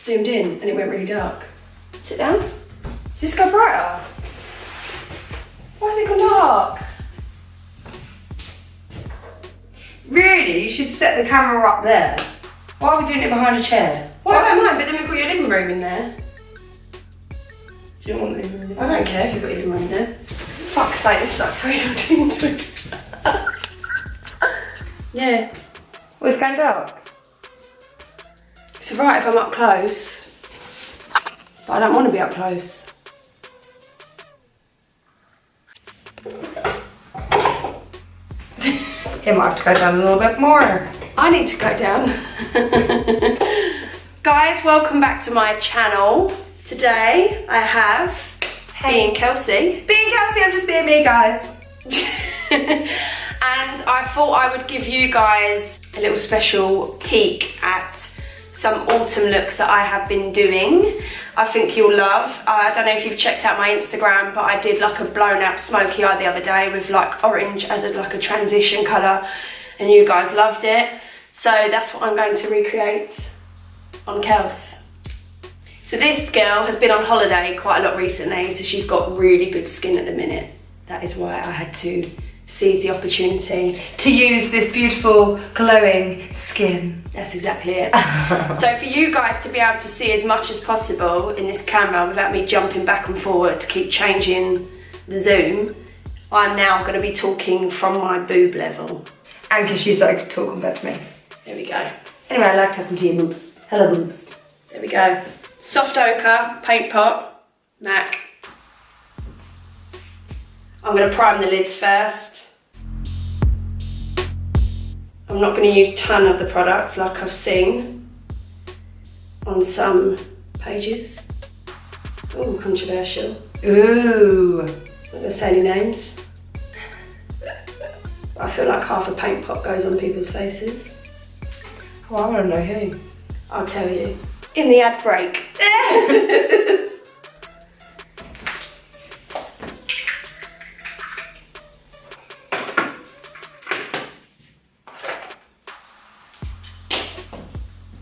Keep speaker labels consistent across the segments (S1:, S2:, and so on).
S1: zoomed in and it went really dark. Sit down. Does this go brighter? Why has it gone dark?
S2: Really? You should set the camera up there.
S1: Why are we doing it behind a chair? Well, I don't mind, but then we've got your living room in there. Do you don't want the living room? I don't care if you've got your living room in there. Fuck's sake, this sucks. Wait, I'm doing it. Yeah.
S2: Well, it's going dark.
S1: It's alright if I'm up close, but I don't want to be up close.
S2: It might have to go down a little bit more.
S1: I need to go down. Guys, welcome back to my channel. Today I have me and Kelsey.
S2: Me and Kelsey, I'm just being me, guys.
S1: And I thought I would give you guys a little special peek at some autumn looks that I have been doing. I think you'll love. I don't know if you've checked out my Instagram, but I did like a blown out smoky eye the other day with like orange as like a transition colour, and you guys loved it. So that's what I'm going to recreate on Kels. So this girl has been on holiday quite a lot recently, so she's got really good skin at the minute. That is why I had to seize the opportunity
S2: to use this beautiful glowing skin.
S1: That's exactly it. So for you guys to be able to see as much as possible in this camera without me jumping back and forward to keep changing the zoom, I'm now going to be talking from my boob level.
S2: And because she's so good talking back to me.
S1: There we go.
S2: Anyway, I like talking to you, boobs. Hello, boobs.
S1: There we go. Soft ochre, paint pot, MAC. I'm going to prime the lids first. I'm not going to use a ton of the products like I've seen on some pages. Ooh, controversial.
S2: Ooh.
S1: Not going to say any names. I feel like half a paint pot goes on people's faces.
S2: Oh, I want to know who.
S1: I'll tell you. In the ad break.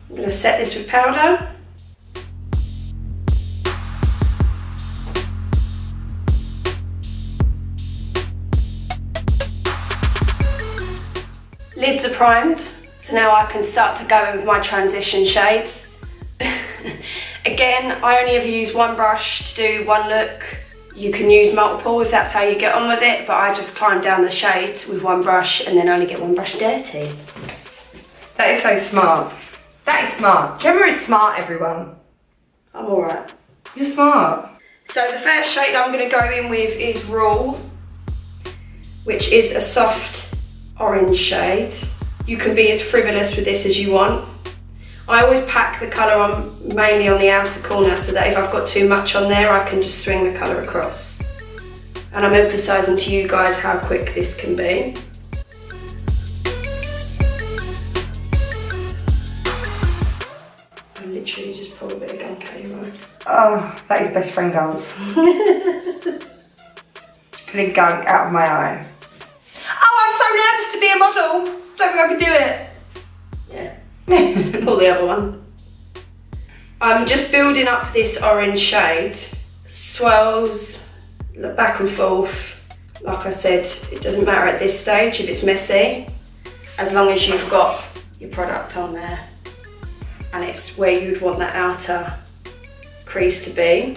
S1: I'm going to set this with powder. Lids are primed, so now I can start to go in with my transition shades. Again, I only ever use one brush to do one look. You can use multiple if that's how you get on with it, but I just climb down the shades with one brush and then only get one brush dirty.
S2: That is so smart. That is smart. Gemma is smart, everyone.
S1: I'm alright.
S2: You're smart.
S1: So the first shade I'm going to go in with is Raw, which is a soft orange shade. You can be as frivolous with this as you want. I always pack the colour on mainly on the outer corner so that if I've got too much on there I can just swing the colour across. And I'm emphasising to you guys how quick this can be. I literally just pulled a bit of gum candy right.
S2: Oh, that is best friend goals. Putting gunk out of my eye. Oh, I'm so nervous to be a model. Don't think I can do it.
S1: Yeah. Pull the other one. I'm just building up this orange shade. Swirls back and forth. Like I said, it doesn't matter at this stage if it's messy, as long as you've got your product on there and it's where you'd want that outer crease to be.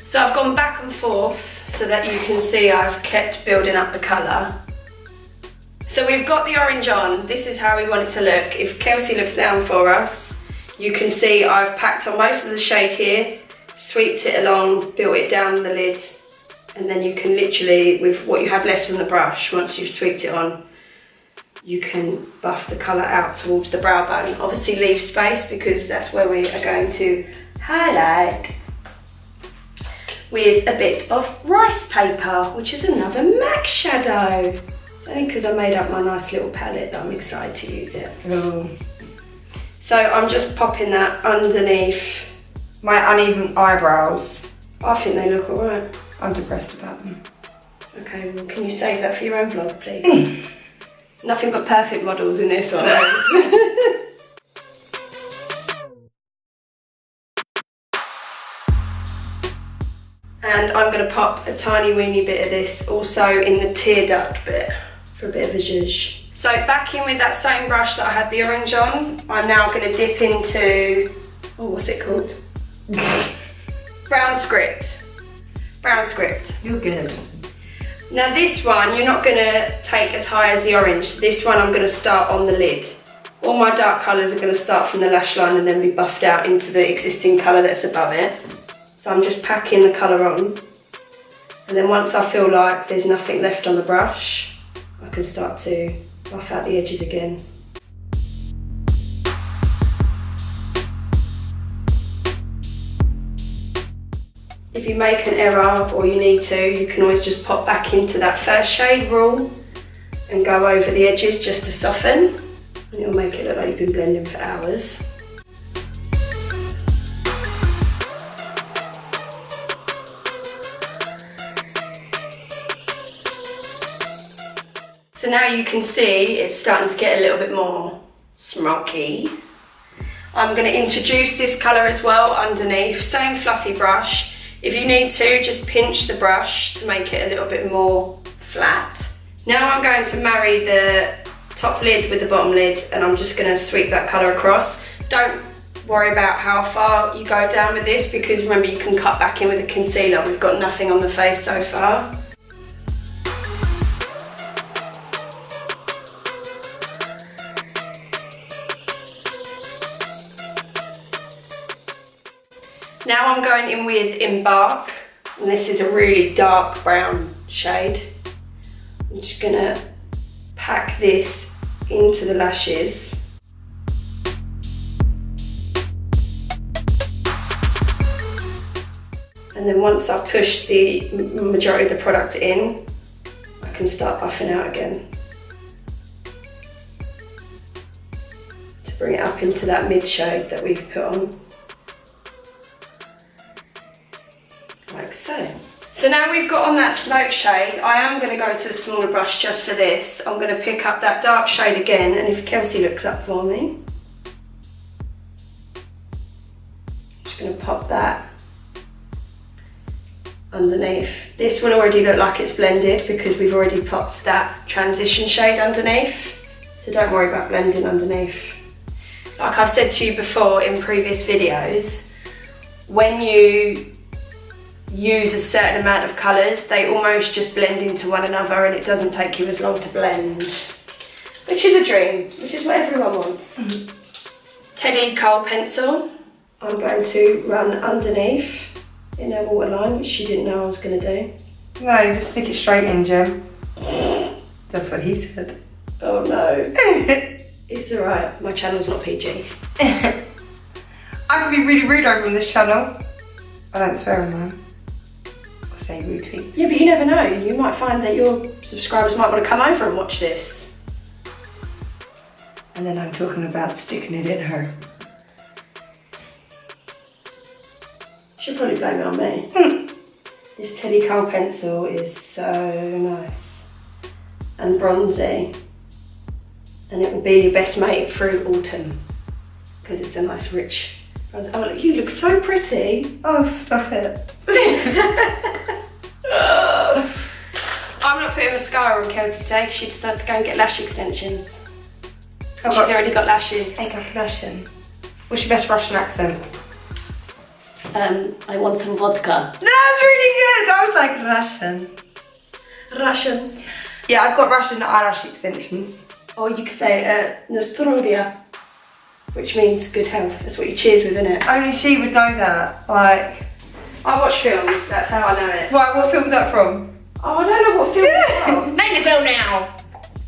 S1: So I've gone back and forth so that you can see I've kept building up the colour. So we've got the orange on. This is how we want it to look. If Kelsey looks down for us, you can see I've packed on most of the shade here, sweeped it along, built it down the lid, and then you can literally, with what you have left on the brush, once you've sweeped it on, you can buff the colour out towards the brow bone. Obviously leave space because that's where we are going to highlight. with a bit of rice paper, which is another MAC shadow. It's only because I made up my nice little palette that I'm excited to use it.
S2: Ooh.
S1: So I'm just popping that underneath
S2: my uneven eyebrows.
S1: I think they look alright.
S2: I'm depressed about them.
S1: Okay, well, can you save that for your own vlog, please? Nothing but perfect models in this one. And I'm going to pop a tiny weeny bit of this also in the tear duct bit for a bit of a zhuzh. So back in with that same brush that I had the orange on, I'm now going to dip into, oh, what's it called? Brown Script. Brown Script.
S2: You're good.
S1: Now this one, you're not going to take as high as the orange. This one I'm going to start on the lid. All my dark colours are going to start from the lash line and then be buffed out into the existing colour that's above it. So I'm just packing the colour on. And then once I feel like there's nothing left on the brush, I can start to buff out the edges again. If you make an error or you need to, you can always just pop back into that first shade rule and go over the edges just to soften. And it'll make it look like you've been blending for hours. So now you can see it's starting to get a little bit more smoky. I'm going to introduce this colour as well underneath, same fluffy brush. If you need to, just pinch the brush to make it a little bit more flat. Now I'm going to marry the top lid with the bottom lid and I'm just going to sweep that colour across. Don't worry about how far you go down with this because remember you can cut back in with a concealer. We've got nothing on the face so far. Now I'm going in with Embark, and this is a really dark brown shade. I'm just gonna pack this into the lashes. And then once I've pushed the majority of the product in, I can start buffing out again. To bring it up into that mid shade that we've put on. Like so. So now we've got on that smoke shade, I am going to go to the smaller brush just for this. I'm going to pick up that dark shade again, and if Kelsey looks up for me, I'm just going to pop that underneath. This will already look like it's blended because we've already popped that transition shade underneath. So don't worry about blending underneath. Like I've said to you before in previous videos, when you use a certain amount of colours, they almost just blend into one another and it doesn't take you as long to blend. Which is a dream, which is what everyone wants. Teddy Kohl pencil, I'm going to run underneath in her waterline, which she didn't know I was going to do.
S2: No, just stick it straight in, Jem. That's what he said.
S1: Oh no. It's alright, my channel's not PG.
S2: I can be really rude over on this channel. I don't swear on mine. Say rude things.
S1: Yeah, but you never know. You might find that your subscribers might want to come over and watch this.
S2: And then I'm talking about sticking it in her.
S1: She'll probably blame it on me. This Teddy Kohl pencil is so nice and bronzy, and it will be your best mate through autumn because it's a nice rich bronze. Oh look, you look so pretty.
S2: Oh, stop it.
S1: I'm not putting mascara on Kelsey today because she decided to go and get lash extensions. She's already got lashes.
S2: I got Russian. What's your best Russian accent?
S1: I want some vodka.
S2: No, that's really good. I was like Russian.
S1: Russian.
S2: Yeah, I've got Russian eyelash extensions.
S1: Or you could say Nostrovia, which means good health. That's what you cheers with, isn't it?
S2: Only she would know that. Like,
S1: I watch films, that's how I know it.
S2: right, what film's that from?
S1: Oh, I don't know what film it's from.
S2: Name the film now.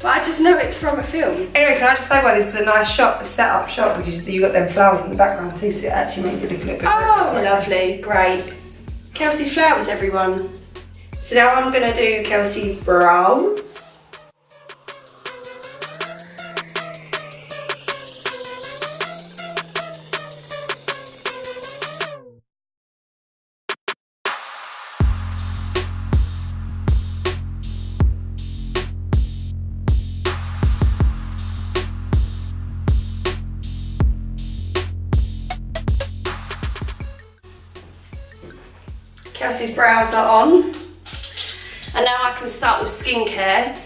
S1: But I just know it's from a film.
S2: Anyway, can I just say why this is a nice shot, a set-up shot, because you got them flowers in the background too, so it actually makes it look a little bit
S1: Oh, lovely, great. Kelsey's flowers, everyone. So now I'm gonna do Kelsey's brows. Kelsey's brows are on, and now I can start with skincare.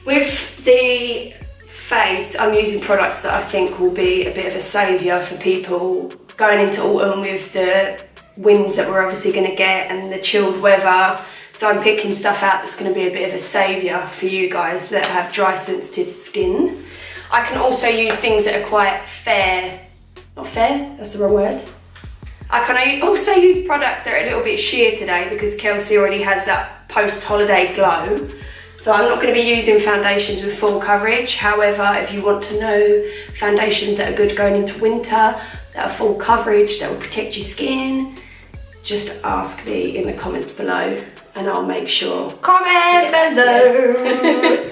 S1: With the face, I'm using products that I think will be a bit of a saviour for people going into autumn with the winds that we're obviously going to get and the chilled weather. So I'm picking stuff out that's going to be a bit of a saviour for you guys that have dry, sensitive skin. I can also use things that are quite fair, not fair, that's the wrong word. I can also use products that are a little bit sheer today because Kelsey already has that post-holiday glow. So I'm not going to be using foundations with full coverage. However, if you want to know foundations that are good going into winter, that are full coverage, that will protect your skin, just ask me in the comments below and I'll make sure.
S2: Comment below.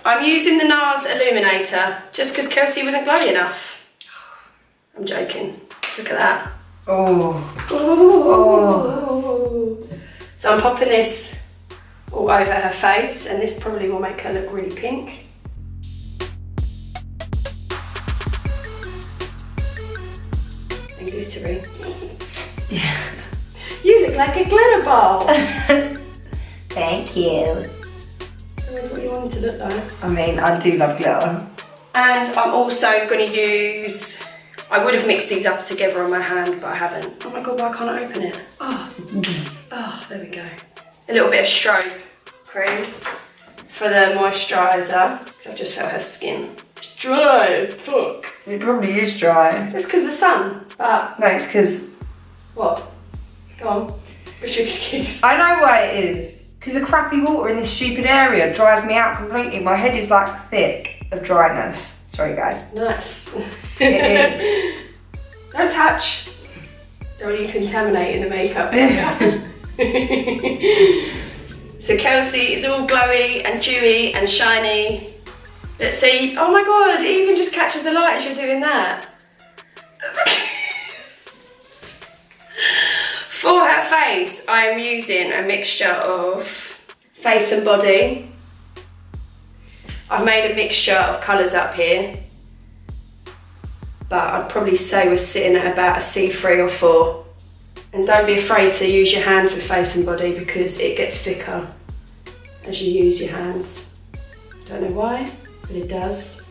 S1: I'm using the NARS Illuminator just because Kelsey wasn't glowy enough. I'm joking. Look at that.
S2: Oh.
S1: Oh. So I'm popping this all over her face and this probably will make her look really pink. And glittery.
S2: Yeah.
S1: You look like a glitter ball.
S2: Thank you.
S1: That's what you wanted to look like.
S2: I mean, I do love glitter.
S1: And I'm also going to use, I would have mixed these up together on my hand, but I haven't. Oh my God, why can't I open it? Oh, oh, there we go. A little bit of Strobe cream for the moisturiser, because I've just felt her skin. It's dry as fuck.
S2: It probably is dry.
S1: It's because of the sun, but...
S2: No, it's because...
S1: What? Go on. What's your excuse?
S2: I know why it is. Because the crappy water in this stupid area dries me out completely. My head is like thick of dryness. Sorry guys.
S1: Nice.
S2: It is.
S1: Don't touch. Don't want you contaminating the makeup area. So Kelsey is all glowy and dewy and shiny. Let's see. Oh my God, it even just catches the light as you're doing that. For her face, I am using a mixture of Face and Body. I've made a mixture of colours up here, but I'd probably say we're sitting at about a C3 or 4. And don't be afraid to use your hands with Face and Body because it gets thicker as you use your hands. Don't know why, but it does.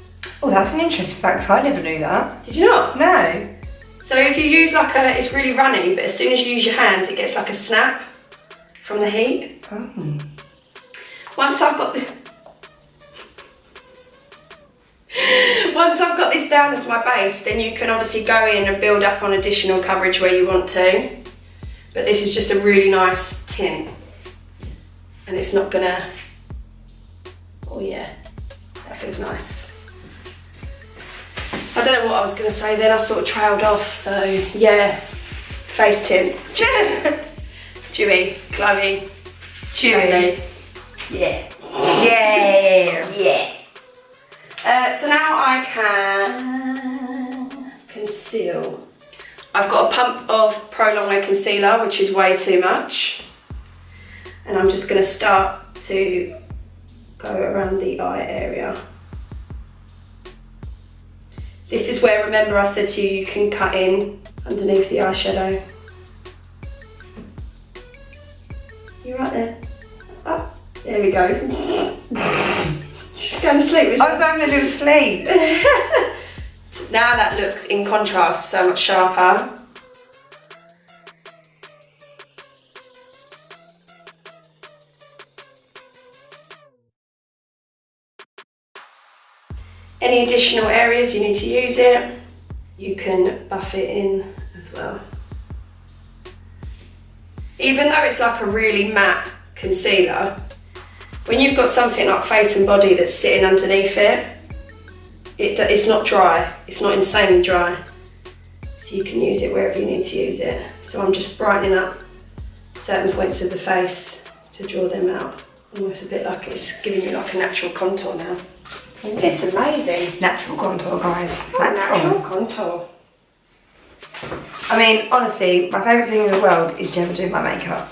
S2: Oh, that's an interesting fact, 'cause I never knew that.
S1: Did you not?
S2: No.
S1: So if you use like it's really runny, but as soon as you use your hands, it gets like a snap from the heat.
S2: Oh.
S1: Once I've got this down as my base, then you can obviously go in and build up on additional coverage where you want to. But this is just a really nice tint. And it's not gonna, oh yeah, that feels nice. I don't know what I was gonna say then, I sort of trailed off, so yeah, face tint. Dewy, glowy,
S2: Chewy.
S1: yeah.
S2: Yeah.
S1: Yeah. So now I can conceal. I've got a pump of Prolongwear concealer, which is way too much. And I'm just gonna start to go around the eye area. This is where, remember I said to you, you can cut in underneath the eyeshadow. You right there? Oh, there we go. She's going to sleep.
S2: I was having a little sleep.
S1: Now that looks, in contrast, so much sharper. Any additional areas you need to use it, you can buff it in as well. Even though it's like a really matte concealer, when you've got something like Face and Body that's sitting underneath it, it's not dry, it's not insanely dry. So you can use it wherever you need to use it. So I'm just brightening up certain points of the face to draw them out. Almost a bit like it's giving you like a natural contour now. It's amazing.
S2: Natural contour, guys.
S1: Natural contour.
S2: I mean, honestly, my favourite thing in the world is Gemma doing my makeup.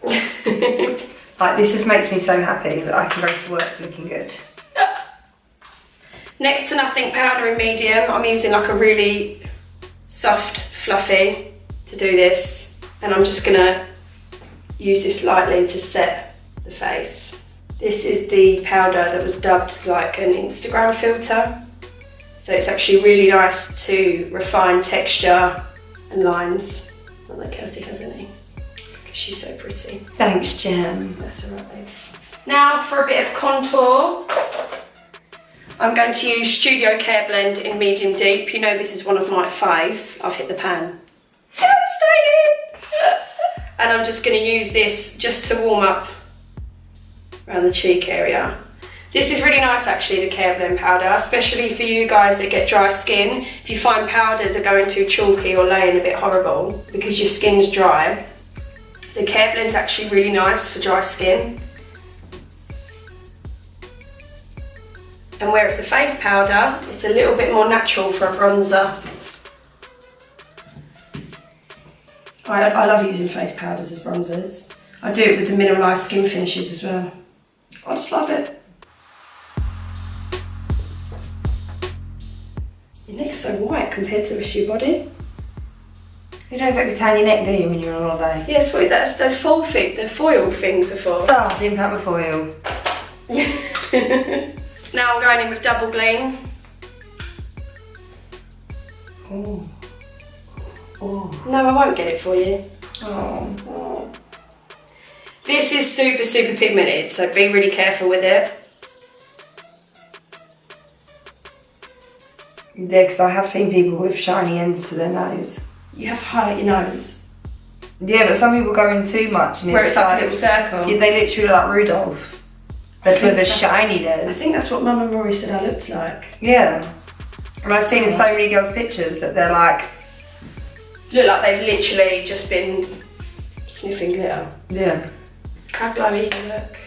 S2: Like, this just makes me so happy that I can go to work looking good.
S1: Next to nothing powder in medium, I'm using like a really soft, fluffy to do this. And I'm just gonna use this lightly to set the face. This is the powder that was dubbed like an Instagram filter. So it's actually really nice to refine texture and lines. Not that Kelsey has any, because she's so pretty.
S2: Thanks, Gem.
S1: That's alright, babes. Now for a bit of contour, I'm going to use Studio Care Blend in medium deep. You know this is one of my faves. I've hit the pan. Devastated! And I'm just going to use this just to warm up around the cheek area. This is really nice actually, the Care Blend powder, especially for you guys that get dry skin. If you find powders are going too chalky or laying a bit horrible because your skin's dry, the Care Blend's actually really nice for dry skin. And where it's a face powder, it's a little bit more natural for a bronzer. I love using face powders as bronzers. I do it with the mineralised skin finishes as well. I just love it. Your neck's so white compared to the rest of your body.
S2: You don't exactly tan your neck, do you, when you're on holiday?
S1: Yeah, that's those foil things are for.
S2: Oh, I didn't cut my foil.
S1: Now I'm going in with double Gleam.
S2: Oh. Oh.
S1: No, I won't get it for you.
S2: Oh.
S1: This is super, super pigmented, so be really careful with it.
S2: Yeah, because I have seen people with shiny ends to their nose.
S1: You have to highlight your nose.
S2: Yeah, but some people go in too much and
S1: Where it's like a little circle.
S2: Yeah, they literally look like Rudolph. But with a shiny nose.
S1: I think that's what Mum and Rory said I looked like.
S2: Yeah. And I've seen in so many girls' pictures that they're like...
S1: Look like they've literally just been sniffing glitter.
S2: Yeah.
S1: How glowy you look.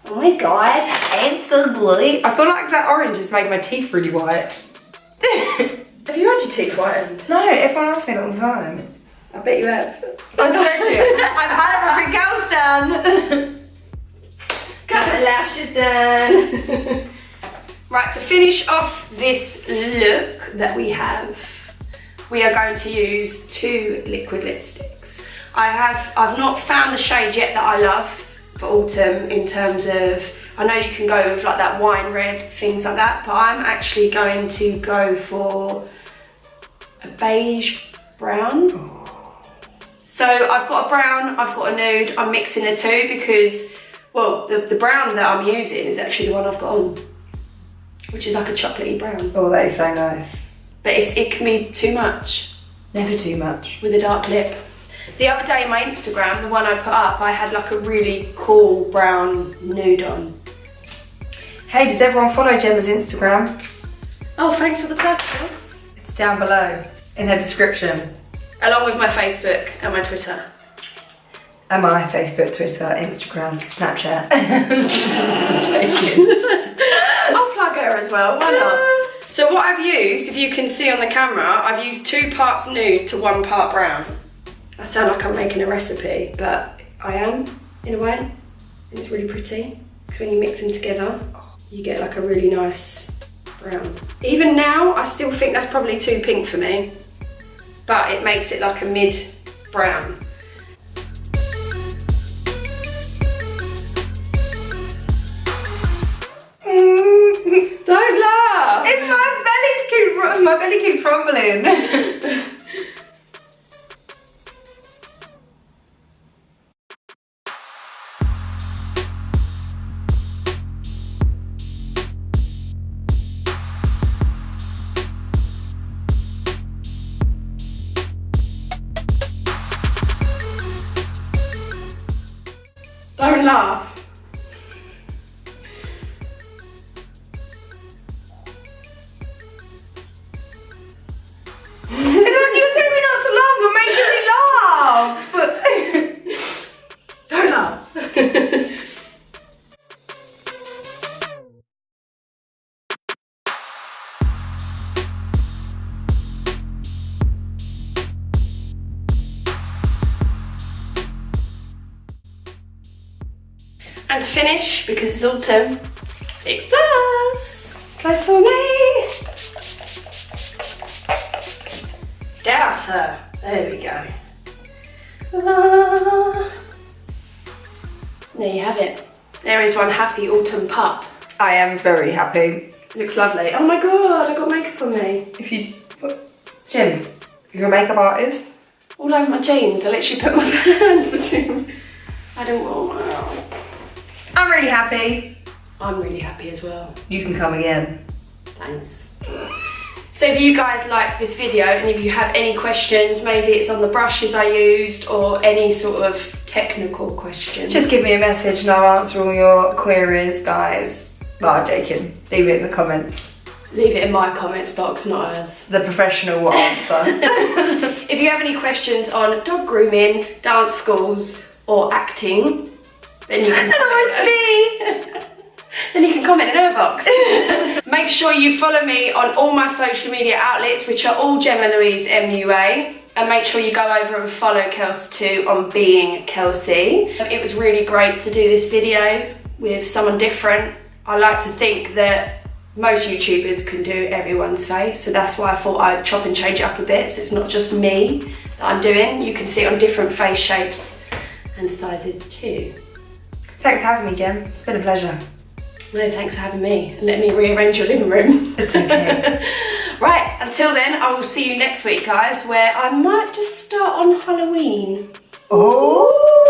S1: Oh my god, it's so glowy.
S2: I feel like that orange has made my teeth really white.
S1: Have you had your teeth whitened?
S2: No, everyone asks me that all the time.
S1: I bet you have.
S2: I swear to you, I've had everything else done.
S1: Couple of lashes done. Right, to finish off this look that we have, we are going to use 2 liquid lipsticks. I've not found the shade yet that I love for autumn in terms of, I know you can go with like that wine red, things like that, but I'm actually going to go for a beige brown. So I've got a brown, I've got a nude, I'm mixing the two because, well, the brown that I'm using is actually the one I've got on, which is like a chocolatey brown.
S2: Oh, that is so nice.
S1: But it can be too much.
S2: Never too much.
S1: With a dark lip. The other day my Instagram, the one I put up, I had like a really cool brown nude on.
S2: Hey, does everyone follow Gemma's Instagram?
S1: Oh, thanks for the purpose.
S2: It's down below in her description.
S1: Along with my Facebook and my Twitter.
S2: And my Facebook, Twitter, Instagram, Snapchat.
S1: I'll plug her as well, why not? So what I've used, if you can see on the camera, I've used 2 parts nude to 1 part brown. I sound like I'm making a recipe, but I am, in a way. And it's really pretty, because when you mix them together, you get like a really nice brown. Even now, I still think that's probably too pink for me, but it makes it like a mid-brown. Don't laugh!
S2: It's my belly keeps rumbling.
S1: Don't laugh.
S2: You tell me not to laugh, you're
S1: to finish because it's autumn. Fix Plus. Close for me. Douse her. There we go. There you have it. There is one happy autumn pup.
S2: I am very happy.
S1: Looks lovely. Oh my god, I got makeup on me.
S2: If you, Jim, you're a makeup artist?
S1: All over my jeans. I literally put my hand between. I don't want.
S2: I'm really happy.
S1: I'm really happy as well.
S2: You can come again.
S1: Thanks. So if you guys like this video and if you have any questions, maybe it's on the brushes I used or any sort of technical questions.
S2: Just give me a message and I'll answer all your queries, guys. No, I'm joking. Leave it in the comments.
S1: Leave it in my comments box, not ours.
S2: The professional will answer.
S1: If you have any questions on dog grooming, dance schools or acting, then you can then you can comment in her box. Make sure you follow me on all my social media outlets, which are all Gemma Louise MUA. And make sure you go over and follow Kelsey too on Being Kelsey. It was really great to do this video with someone different. I like to think that most YouTubers can do everyone's face, so that's why I thought I'd chop and change it up a bit, so it's not just me that I'm doing. You can see it on different face shapes and sizes too.
S2: Thanks for having me, Jem. It's been a pleasure.
S1: No, thanks for having me and let me rearrange your living room.
S2: It's okay.
S1: Right, until then, I will see you next week, guys, where I might just start on Halloween.
S2: Oh!